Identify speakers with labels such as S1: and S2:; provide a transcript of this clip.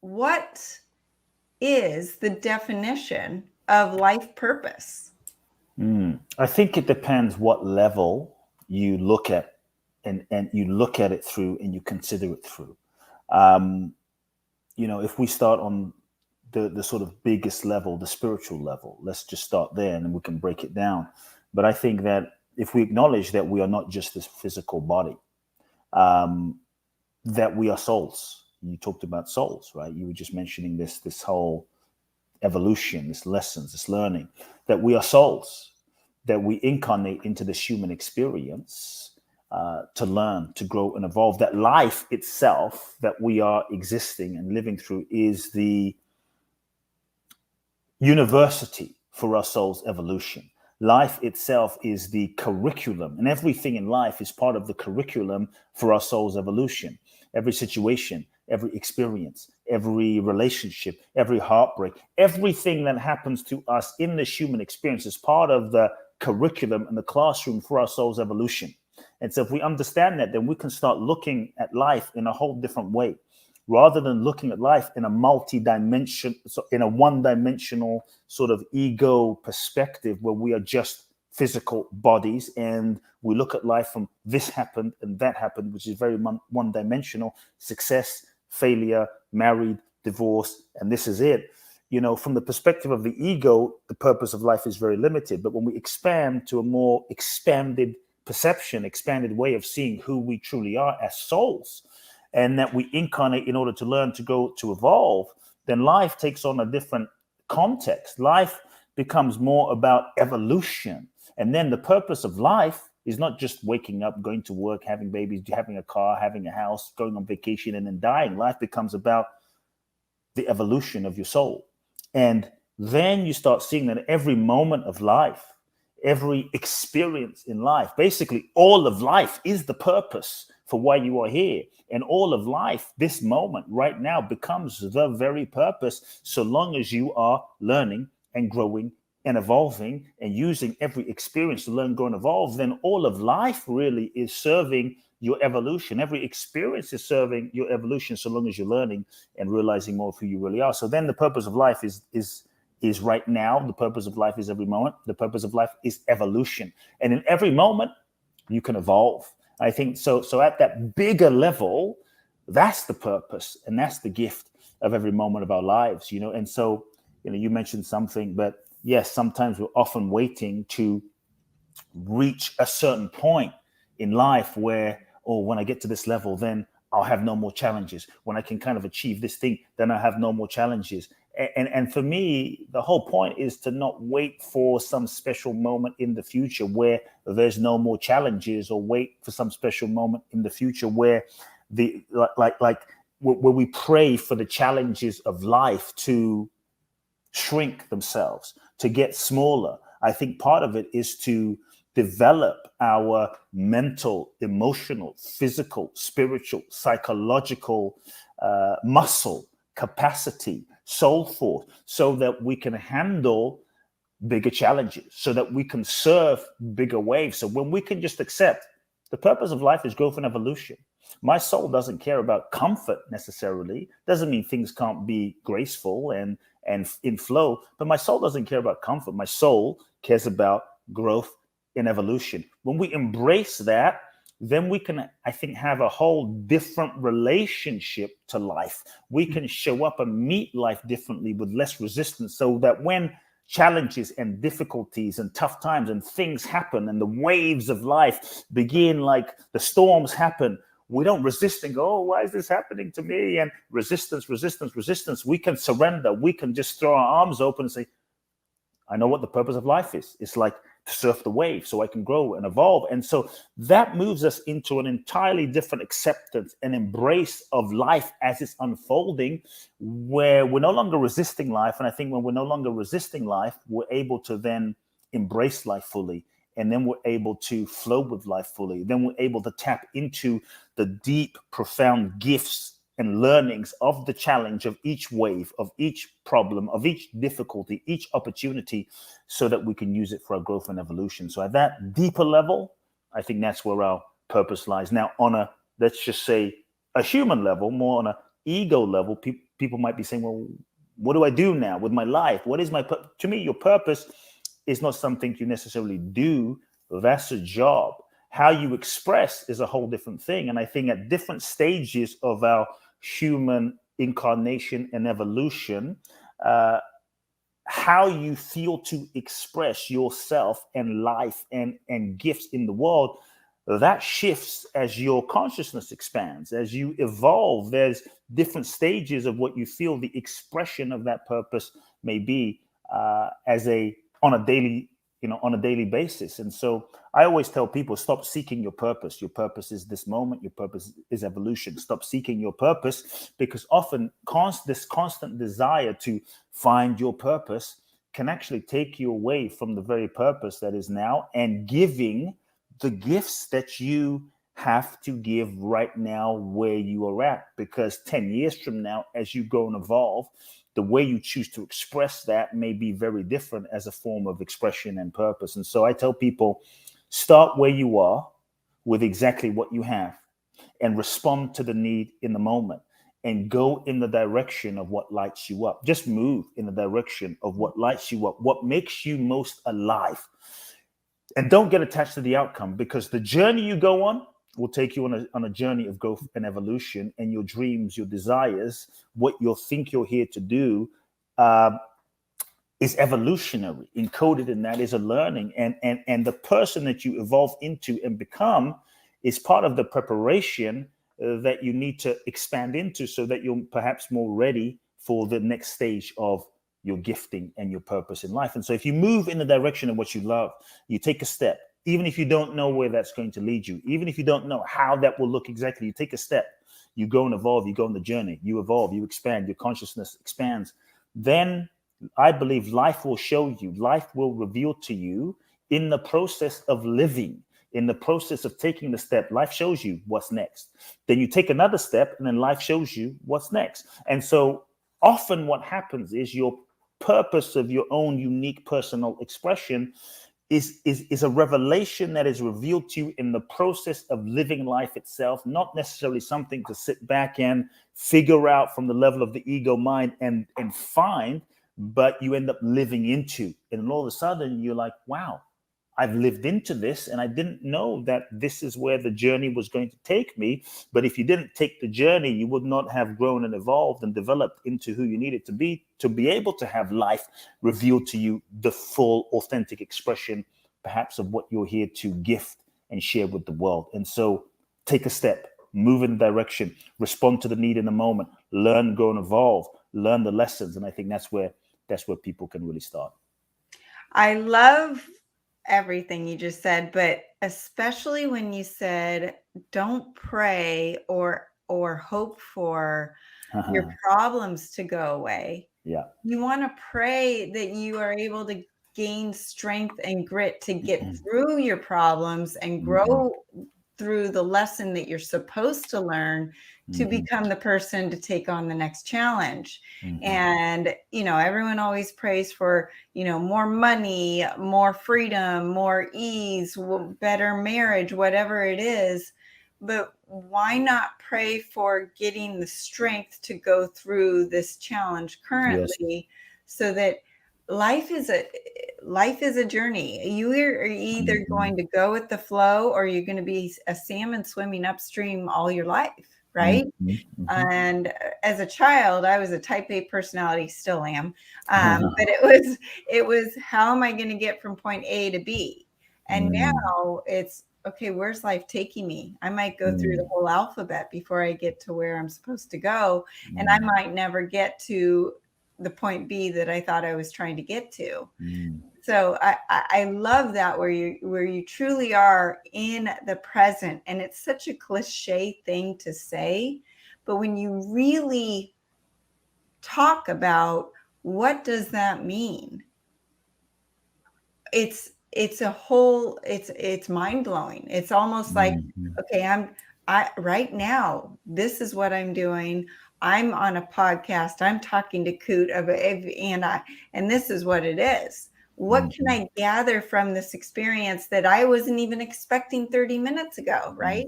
S1: what is the definition of life purpose?
S2: I think it depends what level you look at, and you look at it through and you consider it through. Um, if we start on the sort of biggest level, the spiritual level, let's just start there and then we can break it down. But I think that if we acknowledge that we are not just this physical body, um, that we are souls. You talked about souls, right? You were just mentioning this whole evolution, this lessons, this learning, that we are souls, that we incarnate into this human experience to learn, to grow and evolve, that life itself that we are existing and living through is the university for our soul's evolution. Life itself is the curriculum, and everything in life is part of the curriculum for our soul's evolution. Every situation, every experience, every relationship, every heartbreak, everything that happens to us in this human experience is part of the curriculum and the classroom for our soul's evolution. And so if we understand that, then we can start looking at life in a whole different way, rather than looking at life in a in a one-dimensional sort of ego perspective where we are just physical bodies and we look at life from this happened and that happened, which is very one-dimensional: success, failure, married, divorce, and this is it. From the perspective of the ego, the purpose of life is very limited. But when we expand to a more expanded perception, expanded way of seeing who we truly are as souls, and that we incarnate in order to learn, to go, to evolve, then life takes on a different context. Life becomes more about evolution. And then the purpose of life is not just waking up, going to work, having babies, having a car, having a house, going on vacation, and then dying. Life becomes about the evolution of your soul. And then you start seeing that every moment of life, every experience in life, basically all of life is the purpose for why you are here. And all of life, this moment right now, becomes the very purpose, so long as you are learning and growing and evolving and using every experience to learn, grow, and evolve. Then all of life really is serving your evolution. Every experience is serving your evolution, so long as you're learning and realizing more of who you really are. So then the purpose of life is right now. The purpose of life is every moment. The purpose of life is evolution. And in every moment, you can evolve. I think so at that bigger level, that's the purpose and that's the gift of every moment of our lives, And so, you mentioned something, but yes, sometimes we're often waiting to reach a certain point in life where, when I get to this level, then I'll have no more challenges. When I can kind of achieve this thing, then I have no more challenges. And for me, the whole point is to not wait for some special moment in the future where there's no more challenges, or wait for some special moment in the future where where we pray for the challenges of life to shrink themselves, to get smaller. I think part of it is to develop our mental, emotional, physical, spiritual, psychological muscle capacity, soul force, so that we can handle bigger challenges, so that we can serve bigger waves. So when we can just accept the purpose of life is growth and evolution. My soul doesn't care about comfort necessarily. Doesn't mean things can't be graceful and in flow, but my soul doesn't care about comfort. My soul cares about growth and evolution. When we embrace that, then we can, I think, have a whole different relationship to life. We can show up and meet life differently with less resistance, so that when challenges and difficulties and tough times and things happen and the waves of life begin, like the storms happen, we don't resist and go, why is this happening to me? And resistance. We can surrender. We can just throw our arms open and say, I know what the purpose of life is. It's like to surf the wave so I can grow and evolve. And so that moves us into an entirely different acceptance and embrace of life as it's unfolding, where we're no longer resisting life. And I think when we're no longer resisting life, we're able to then embrace life fully. And then we're able to flow with life fully. Then we're able to tap into the deep, profound gifts and learnings of the challenge of each wave, of each problem, of each difficulty, each opportunity, so that we can use it for our growth and evolution. So at that deeper level, I think that's where our purpose lies. Now, on a, let's just say, a human level, more on an ego level, people might be saying, well, what do I do now with my life? What is to me, your purpose is not something you necessarily do. That's a job. How you express is a whole different thing. And I think at different stages of our human incarnation and evolution, how you feel to express yourself and life and gifts in the world, that shifts as your consciousness expands, as you evolve. There's different stages of what you feel the expression of that purpose may be, as a on a daily on a daily basis. And so I always tell people, stop seeking your purpose. Your purpose is this moment. Your purpose is evolution. Stop seeking your purpose, because often this constant desire to find your purpose can actually take you away from the very purpose that is now, and giving the gifts that you have to give right now where you are at. Because 10 years from now, as you grow and evolve, the way you choose to express that may be very different as a form of expression and purpose. And so I tell people, start where you are with exactly what you have, and respond to the need in the moment, and go in the direction of what lights you up. Just move in the direction of what lights you up, what makes you most alive. And don't get attached to the outcome, because the journey you go on will take you on a journey of growth and evolution. And your dreams, your desires, what you think you're here to do, is evolutionary. Encoded in that is a learning, and the person that you evolve into and become is part of the preparation that you need to expand into, so that you're perhaps more ready for the next stage of your gifting and your purpose in life. And so if you move in the direction of what you love, you take a step, even if you don't know where that's going to lead you, even if you don't know how that will look exactly, you take a step, you go and evolve, you go on the journey, you evolve, you expand, your consciousness expands. Then I believe life will show you, life will reveal to you in the process of living, in the process of taking the step. Life shows you what's next. Then you take another step, and then life shows you what's next. And so often what happens is your purpose of your own unique personal expression is a revelation that is revealed to you in the process of living life itself, not necessarily something to sit back and figure out from the level of the ego mind and find, but you end up living into. And all of a sudden you're like, wow, I've lived into this, and I didn't know that this is where the journey was going to take me. But if you didn't take the journey, you would not have grown and evolved and developed into who you needed to be able to have life reveal to you the full, authentic expression, perhaps, of what you're here to gift and share with the world. And so take a step, move in the direction, respond to the need in the moment, learn, grow, and evolve, learn the lessons. And I think that's where people can really start.
S1: I love everything you just said, but especially when you said, don't pray or hope for your problems to go away.
S2: Yeah.
S1: You want to pray that you are able to gain strength and grit to get through your problems and grow through the lesson that you're supposed to learn to become the person to take on the next challenge. And, everyone always prays for, more money, more freedom, more ease, better marriage, whatever it is. But why not pray for getting the strength to go through this challenge currently, so that life is a journey. You are either going to go with the flow, or you're going to be a salmon swimming upstream all your life, right? And as a child, I was a type A personality, still am. But it was how am I going to get from point A to B? And now it's, okay, where's life taking me? I might go through the whole alphabet before I get to where I'm supposed to go. And I might never get to the point B that I thought I was trying to get to. So I love that, where you truly are in the present. And it's such a cliche thing to say, but when you really talk about what does that mean, it's mind blowing. It's almost like, okay, right now, this is what I'm doing. I'm on a podcast. I'm talking to Kute and this is what it is. What can I gather from this experience that I wasn't even expecting 30 minutes ago, right?